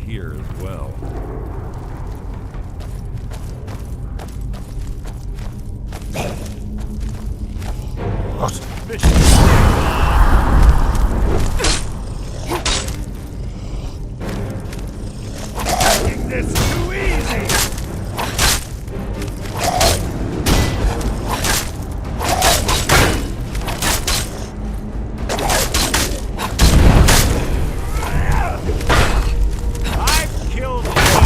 here as well. This too easy! I've killed you!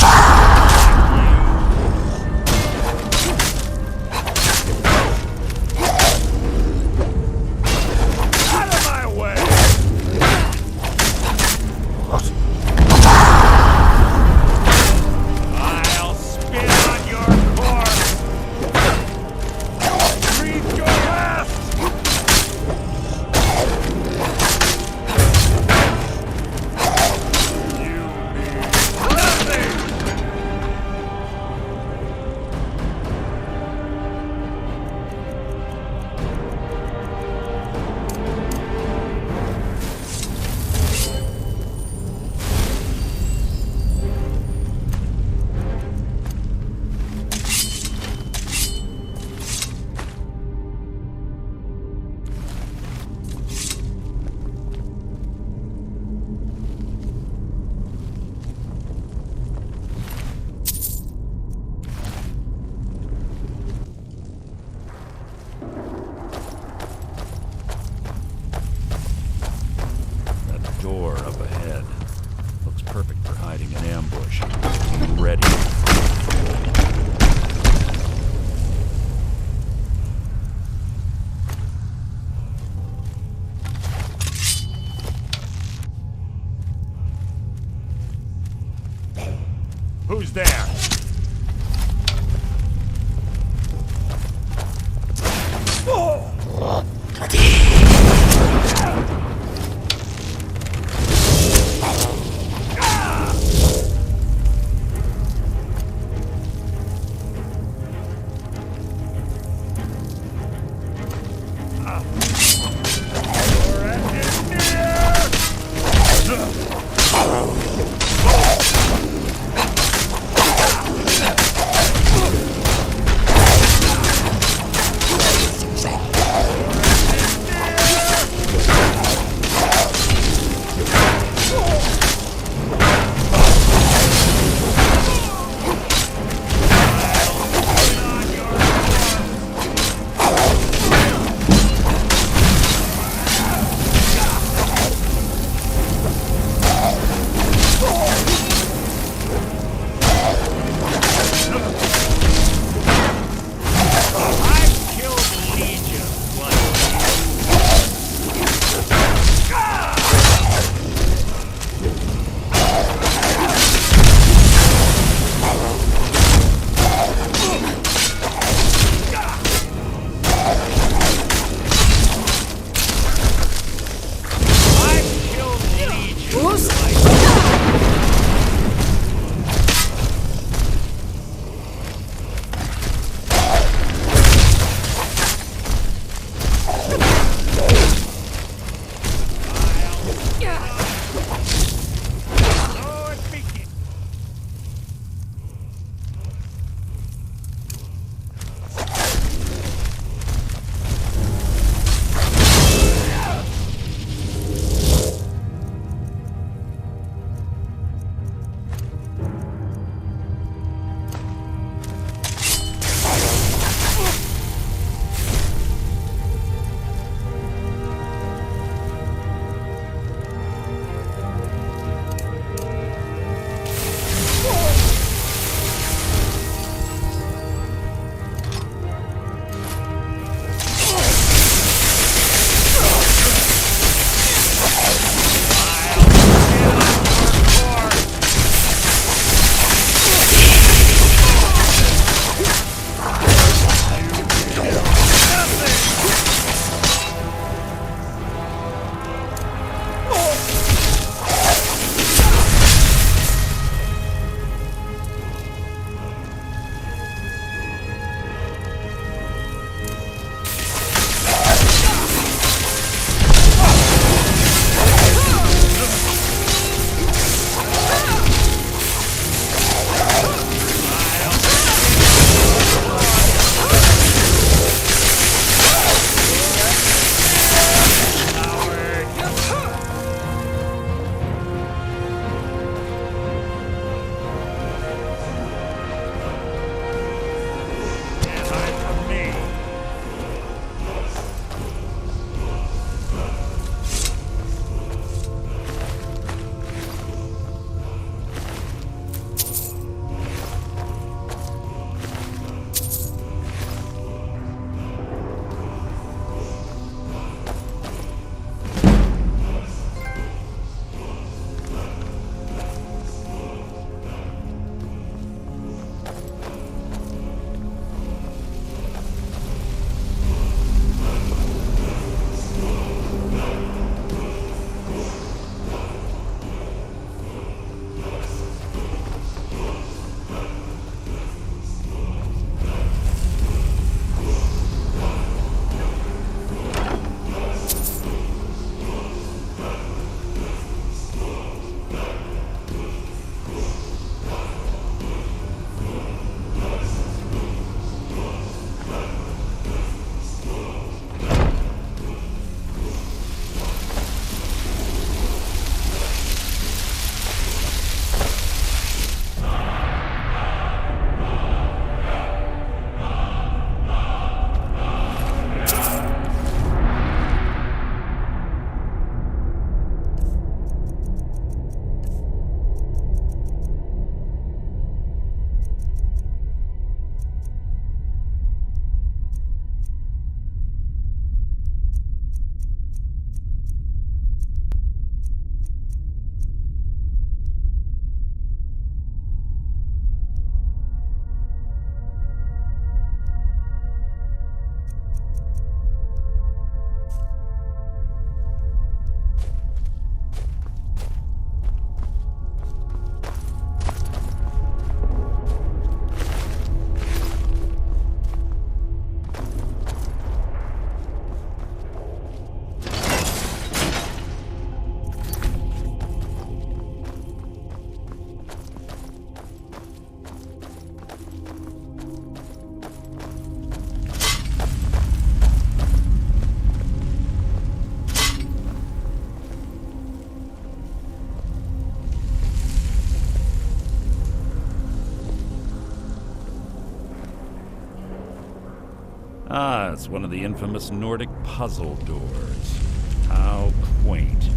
Ah, it's one of the infamous Nordic puzzle doors. How quaint.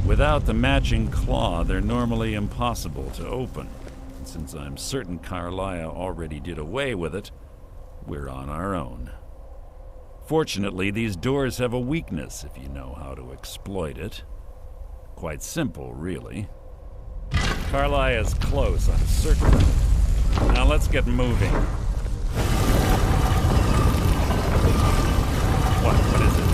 Without the matching claw, they're normally impossible to open. Since I'm certain Karliah already did away with it, we're on our own. Fortunately, these doors have a weakness if you know how to exploit it. Quite simple, really. Karliah is close, I'm certain. Now let's get moving. What is it?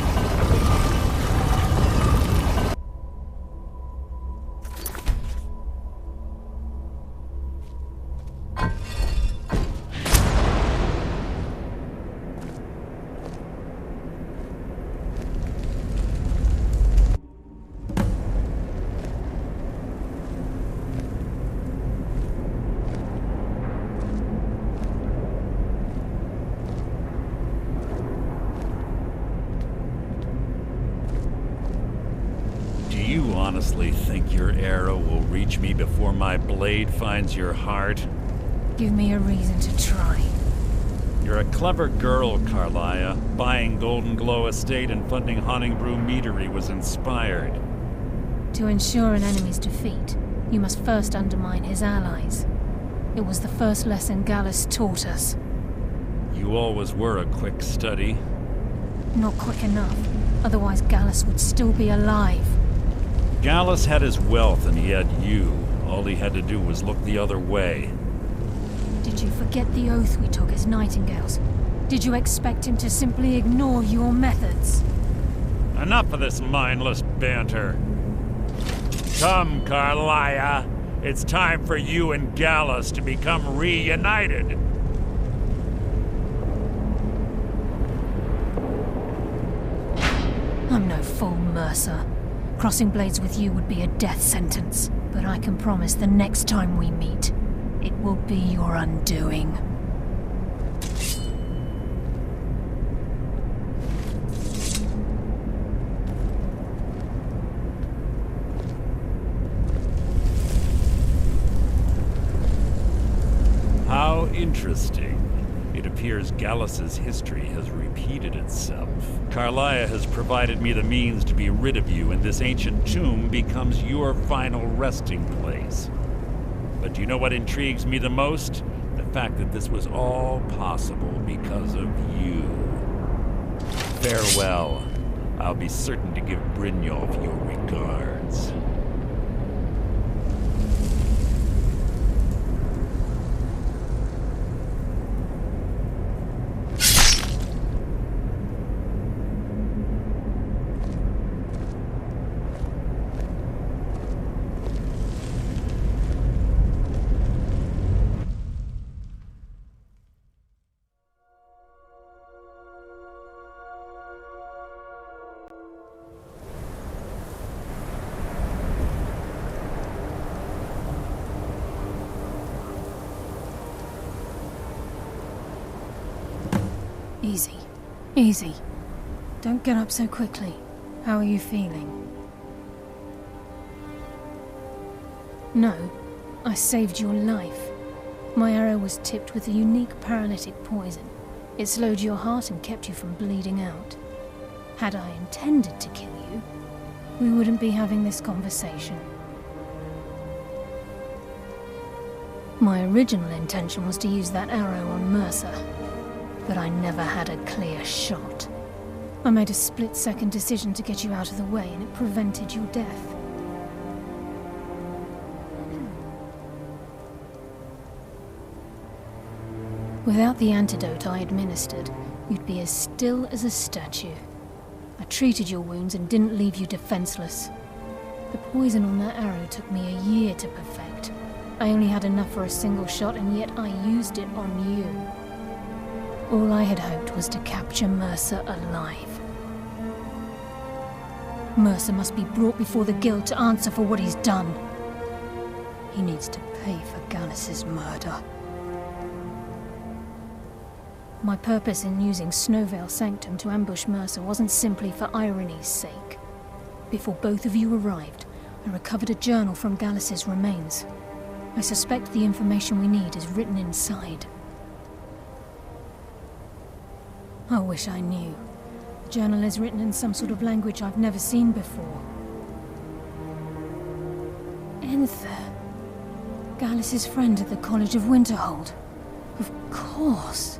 You honestly think your arrow will reach me before my blade finds your heart? Give me a reason to try. You're a clever girl, Karliah. Buying Golden Glow Estate and funding Honningbrew Meadery was inspired. To ensure an enemy's defeat, you must first undermine his allies. It was the first lesson Gallus taught us. You always were a quick study. Not quick enough, otherwise Gallus would still be alive. Gallus had his wealth and he had you. All he had to do was look the other way. Did you forget the oath we took as nightingales? Did you expect him to simply ignore your methods? Enough of this mindless banter. Come, Karliah. It's time for you and Gallus to become reunited. I'm no fool, Mercer. Crossing blades with you would be a death sentence, but I can promise the next time we meet, it will be your undoing. How interesting. It appears Gallus's history has repeated itself. Karliah has provided me the means to be rid of you, and this ancient tomb becomes your final resting place. But do you know what intrigues me the most? The fact that this was all possible because of you. Farewell. I'll be certain to give Brynjolf your regards. Easy. Easy. Don't get up so quickly. How are you feeling? No, I saved your life. My arrow was tipped with a unique paralytic poison. It slowed your heart and kept you from bleeding out. Had I intended to kill you, we wouldn't be having this conversation. My original intention was to use that arrow on Mercer, but I never had a clear shot. I made a split-second decision to get you out of the way, and it prevented your death. Without the antidote I administered, you'd be as still as a statue. I treated your wounds and didn't leave you defenseless. The poison on that arrow took me a year to perfect. I only had enough for a single shot, and yet I used it on you. All I had hoped was to capture Mercer alive. Mercer must be brought before the Guild to answer for what he's done. He needs to pay for Gallus's murder. My purpose in using Snowveil Sanctum to ambush Mercer wasn't simply for irony's sake. Before both of you arrived, I recovered a journal from Gallus's remains. I suspect the information we need is written inside. I wish I knew. The journal is written in some sort of language I've never seen before. Enther. Gallus's friend at the College of Winterhold. Of course.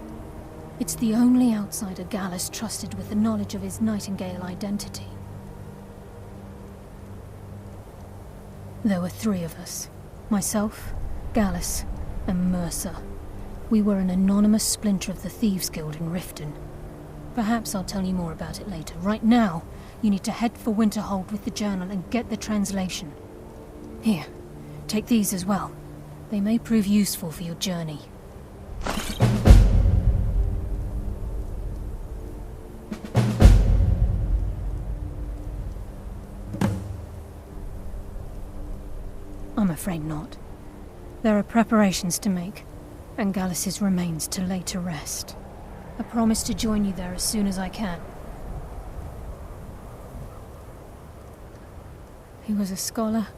It's the only outsider Gallus trusted with the knowledge of his Nightingale identity. There were 3 of us. Myself, Gallus, and Mercer. We were an anonymous splinter of the Thieves' Guild in Riften. Perhaps I'll tell you more about it later. Right now, you need to head for Winterhold with the journal and get the translation. Here, take these as well. They may prove useful for your journey. I'm afraid not. There are preparations to make, and Gallus's remains to lay to rest. I promise to join you there as soon as I can. He was a scholar,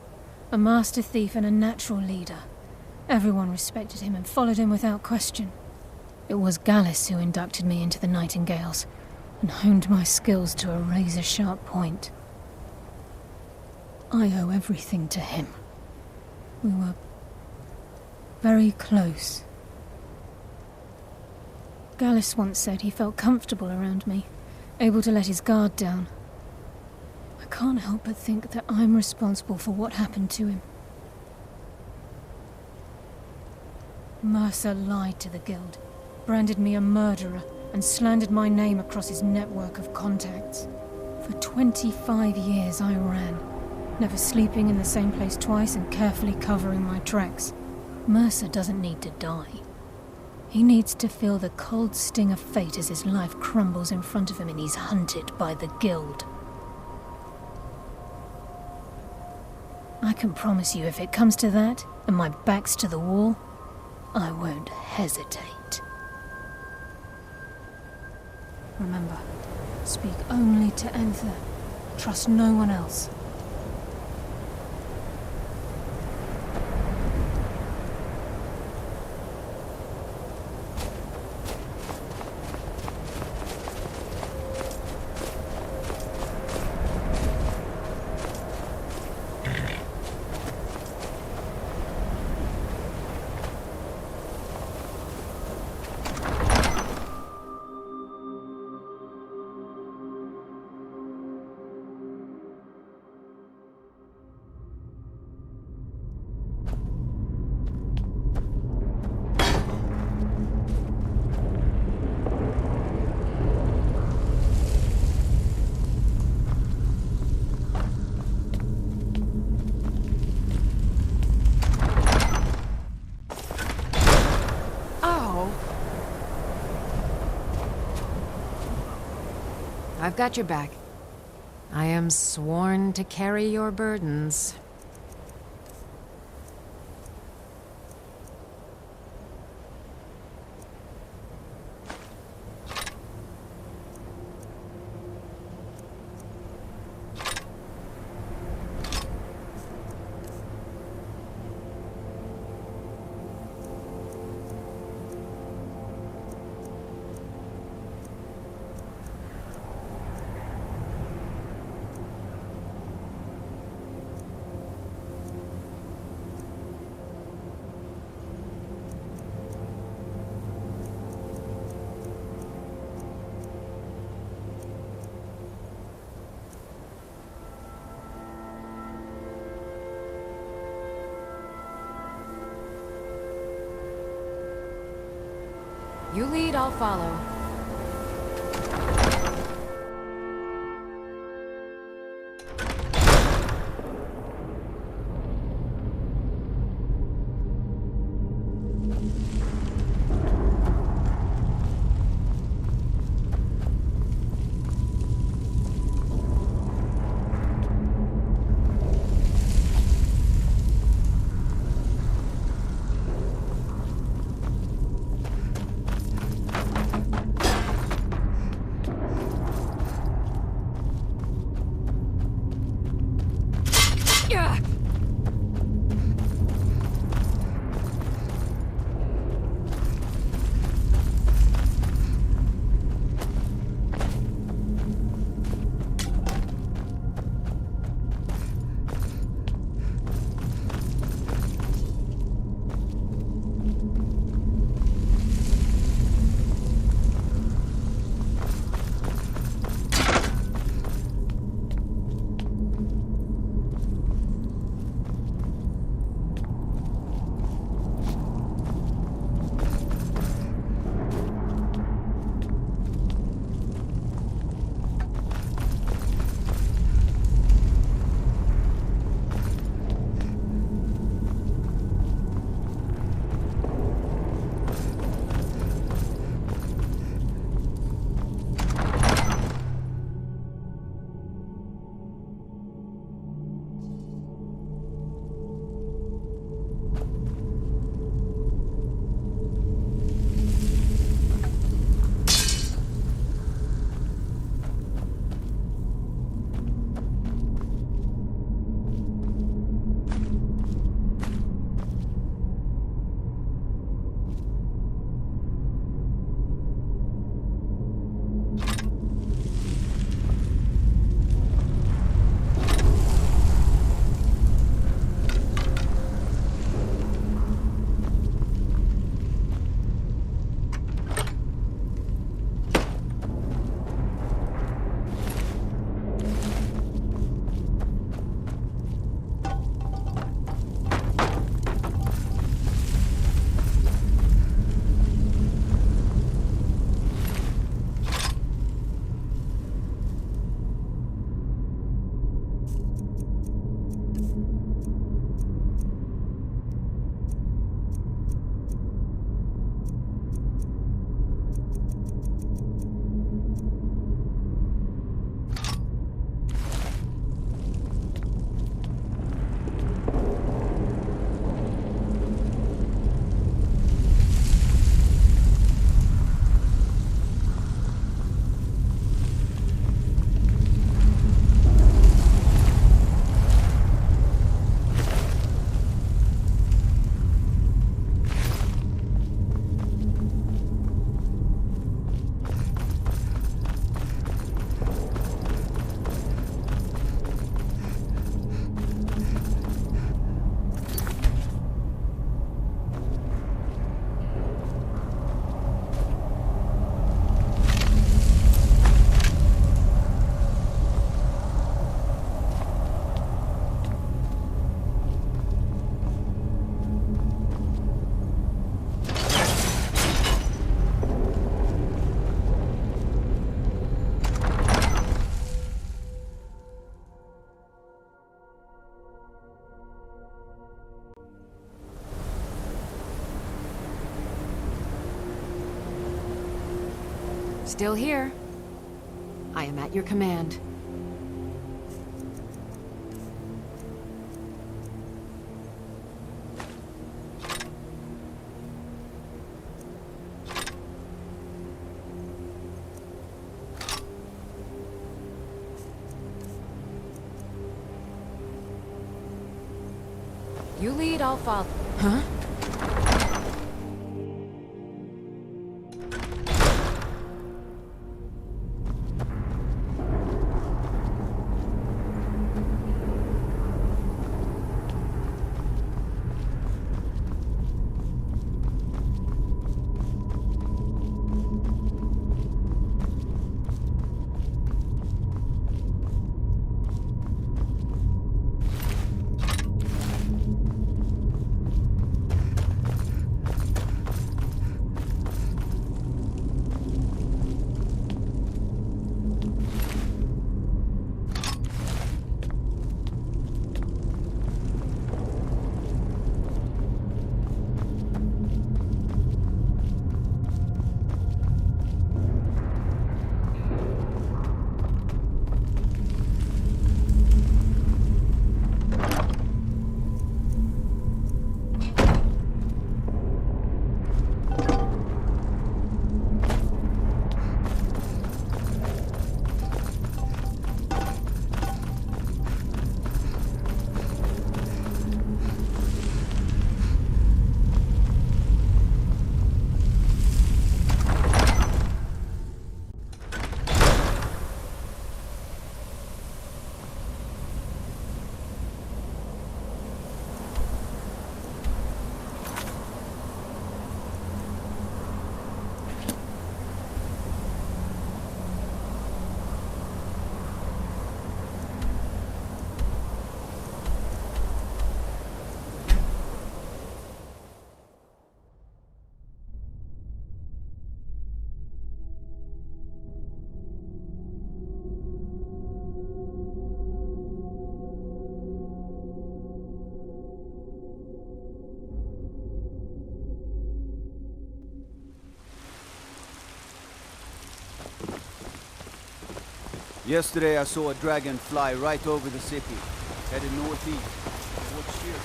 a master thief, and a natural leader. Everyone respected him and followed him without question. It was Gallus who inducted me into the Nightingales, and honed my skills to a razor-sharp point. I owe everything to him. We were very close. Gallus once said he felt comfortable around me, able to let his guard down. I can't help but think that I'm responsible for what happened to him. Mercer lied to the Guild, branded me a murderer, and slandered my name across his network of contacts. For 25 years I ran, never sleeping in the same place twice and carefully covering my tracks. Mercer doesn't need to die. He needs to feel the cold sting of fate as his life crumbles in front of him and he's hunted by the Guild. I can promise you, if it comes to that, and my back's to the wall, I won't hesitate. Remember, speak only to Enther. Trust no one else. I've got your back. I am sworn to carry your burdens. You lead, I'll follow. Still here. I am at your command. You lead, I'll follow. Huh? Yesterday I saw a dragon fly right over the city, headed northeast. What's here?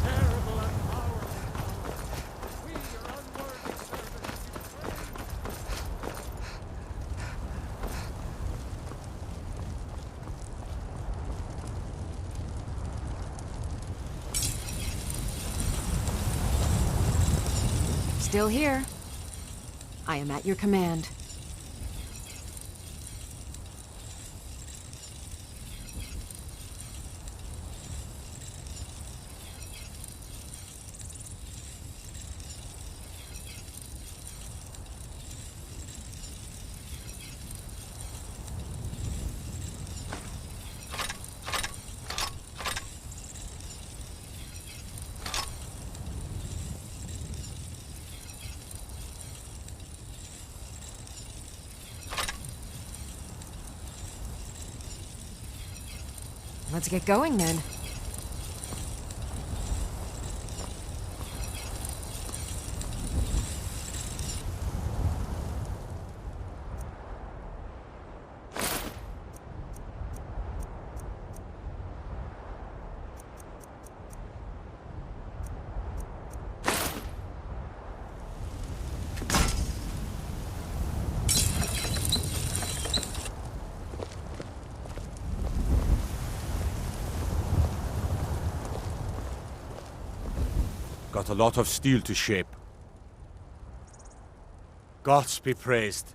Terrible and powerful. We, your unworthy servants, Still here. I am at your command. Let's get going then. Got a lot of steel to shape. Gods be praised.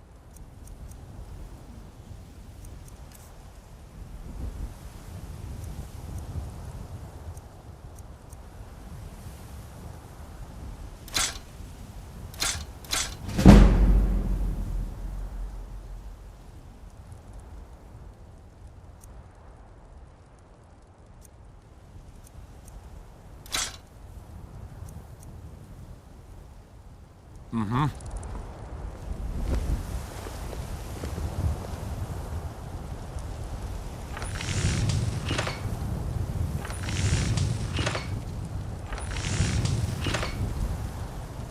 Mm-hmm.